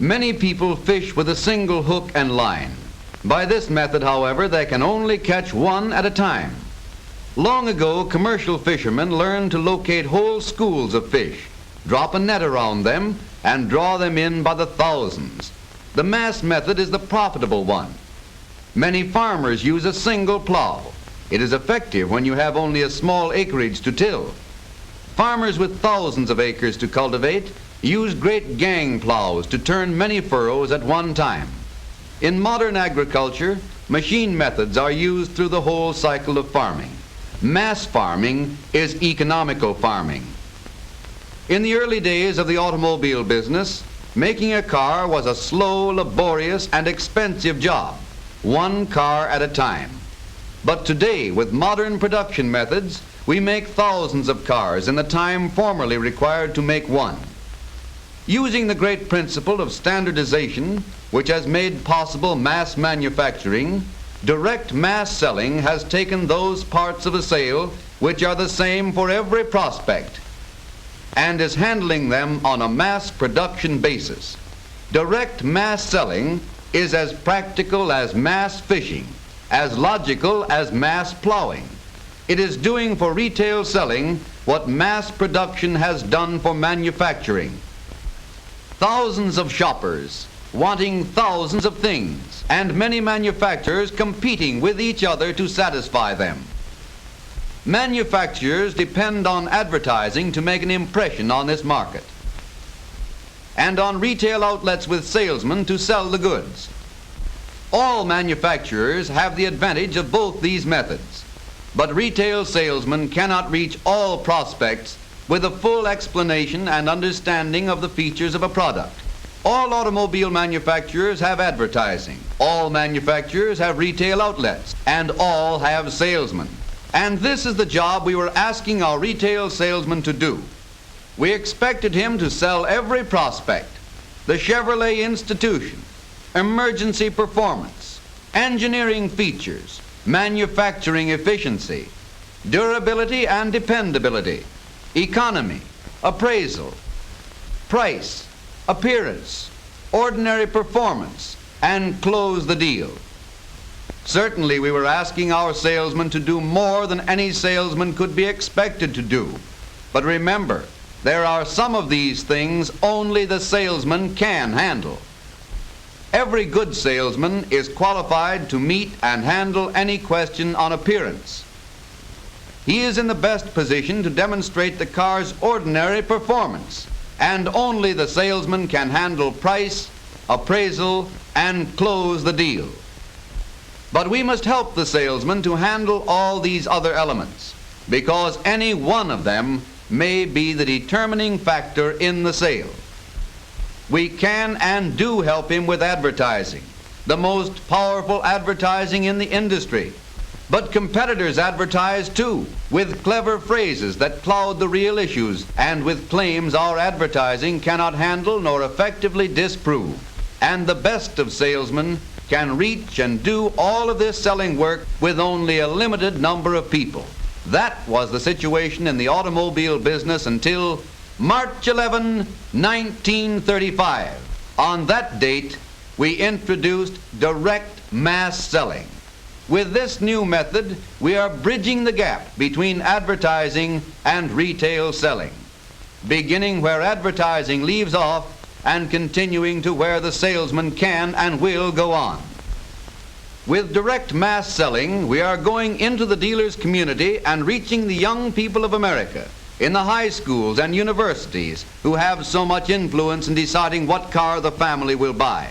Many people fish with a single hook and line. By this method, however, they can only catch one at a time. Long ago, commercial fishermen learned to locate whole schools of fish, drop a net around them, and draw them in by the thousands. The mass method is the profitable one. Many farmers use a single plow. It is effective when you have only a small acreage to till. Farmers with thousands of acres to cultivate use great gang plows to turn many furrows at one time. In modern agriculture, machine methods are used through the whole cycle of farming. Mass farming is economical farming. In the early days of the automobile business, making a car was a slow, laborious, and expensive job, one car at a time. But today, with modern production methods, we make thousands of cars in the time formerly required to make one. Using the great principle of standardization, which has made possible mass manufacturing, direct mass selling has taken those parts of a sale which are the same for every prospect and is handling them on a mass production basis. Direct mass selling is as practical as mass fishing, as logical as mass plowing. It is doing for retail selling what mass production has done for manufacturing. Thousands of shoppers wanting thousands of things, and many manufacturers competing with each other to satisfy them. Manufacturers depend on advertising to make an impression on this market, and on retail outlets with salesmen to sell the goods. All manufacturers have the advantage of both these methods, but retail salesmen cannot reach all prospects with a full explanation and understanding of the features of a product. All automobile manufacturers have advertising, all manufacturers have retail outlets, and all have salesmen. And this is the job we were asking our retail salesman to do. We expected him to sell every prospect: the Chevrolet institution, emergency performance, engineering features, manufacturing efficiency, durability and dependability, economy, appraisal, price, appearance, ordinary performance, and close the deal. Certainly we were asking our salesman to do more than any salesman could be expected to do. But remember, there are some of these things only the salesman can handle. Every good salesman is qualified to meet and handle any question on appearance. He is in the best position to demonstrate the car's ordinary performance, and only the salesman can handle price, appraisal, and close the deal. But we must help the salesman to handle all these other elements, because any one of them may be the determining factor in the sale. We can and do help him with advertising, the most powerful advertising in the industry. But competitors advertise too, with clever phrases that cloud the real issues and with claims our advertising cannot handle nor effectively disprove. And the best of salesmen can reach and do all of this selling work with only a limited number of people. That was the situation in the automobile business until March 11, 1935. On that date, we introduced direct mass selling. With this new method, we are bridging the gap between advertising and retail selling, beginning where advertising leaves off and continuing to where the salesman can and will go on. With direct mass selling, we are going into the dealer's community and reaching the young people of America in the high schools and universities who have so much influence in deciding what car the family will buy.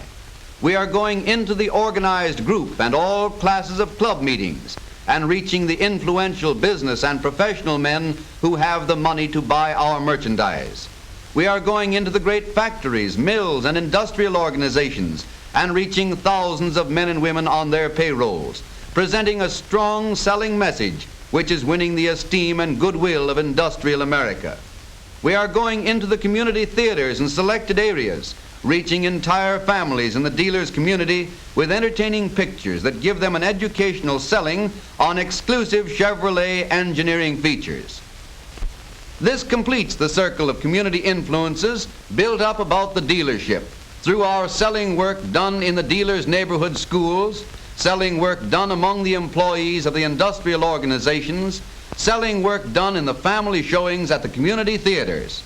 We are going into the organized group and all classes of club meetings and reaching the influential business and professional men who have the money to buy our merchandise. We are going into the great factories, mills, and industrial organizations and reaching thousands of men and women on their payrolls, presenting a strong selling message which is winning the esteem and goodwill of industrial America. We are going into the community theaters and selected areas, reaching entire families in the dealer's community with entertaining pictures that give them an educational selling on exclusive Chevrolet engineering features. This completes the circle of community influences built up about the dealership. through our selling work done in the dealers' neighborhood schools, selling work done among the employees of the industrial organizations, selling work done in the family showings at the community theaters.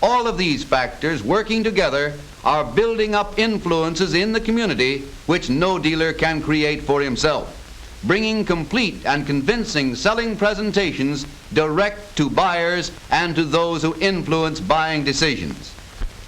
All of these factors working together are building up influences in the community which no dealer can create for himself, bringing complete and convincing selling presentations direct to buyers and to those who influence buying decisions.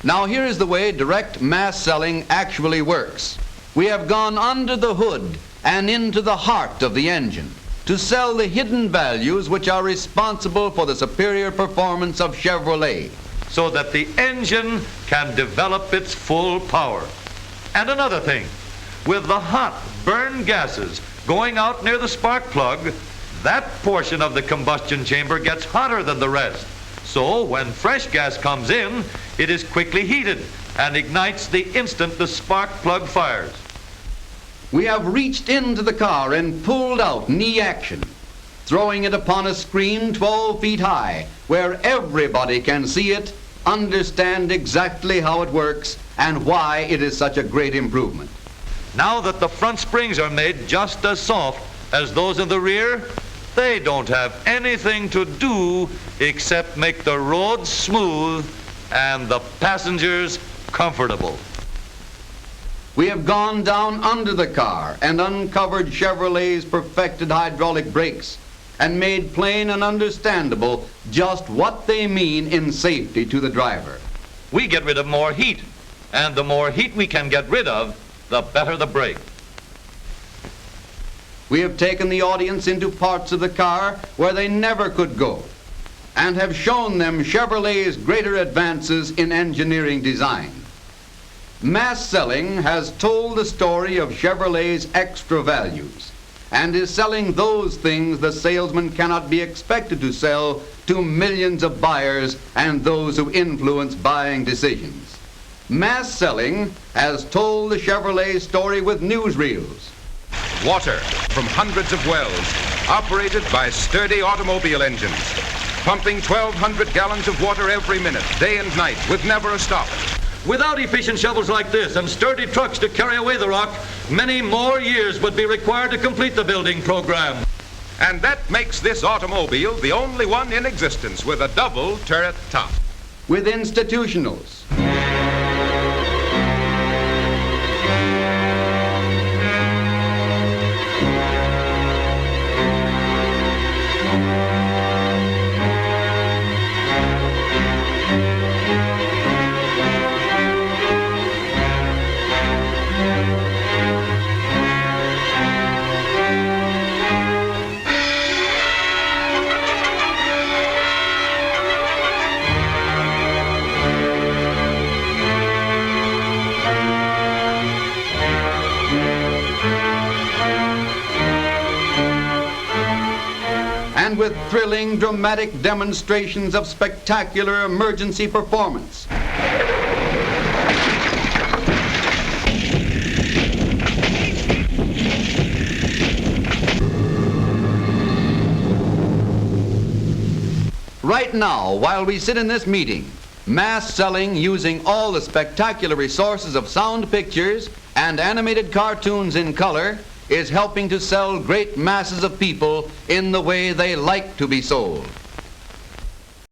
Now here is the way direct mass selling actually works. We have gone under the hood and into the heart of the engine to sell the hidden values which are responsible for the superior performance of Chevrolet, so that the engine can develop its full power. And another thing, with the hot burn gases going out near the spark plug, that portion of the combustion chamber gets hotter than the rest. So when fresh gas comes in, it is quickly heated and ignites the instant the spark plug fires. We have reached into the car and pulled out knee action, throwing it upon a screen 12 feet high where everybody can see it, understand exactly how it works, and why it is such a great improvement. Now that the front springs are made just as soft as those in the rear, they don't have anything to do except make the roads smooth and the passengers comfortable. We have gone down under the car and uncovered Chevrolet's perfected hydraulic brakes and made plain and understandable just what they mean in safety to the driver. We get rid of more heat, and the more heat we can get rid of, the better the brake. We have taken the audience into parts of the car where they never could go and have shown them Chevrolet's greater advances in engineering design. Mass selling has told the story of Chevrolet's extra values and is selling those things the salesman cannot be expected to sell to millions of buyers and those who influence buying decisions. Mass selling has told the Chevrolet story with newsreels. Water from hundreds of wells, operated by sturdy automobile engines, pumping 1,200 gallons of water every minute, day and night, with never a stop. Without efficient shovels like this and sturdy trucks to carry away the rock, many more years would be required to complete the building program. And that makes this automobile the only one in existence with a double turret top. With institutionals. And with thrilling, dramatic demonstrations of spectacular emergency performance. Right now, while we sit in this meeting, mass selling using all the spectacular resources of sound pictures and animated cartoons in color is helping to sell great masses of people in the way they like to be sold.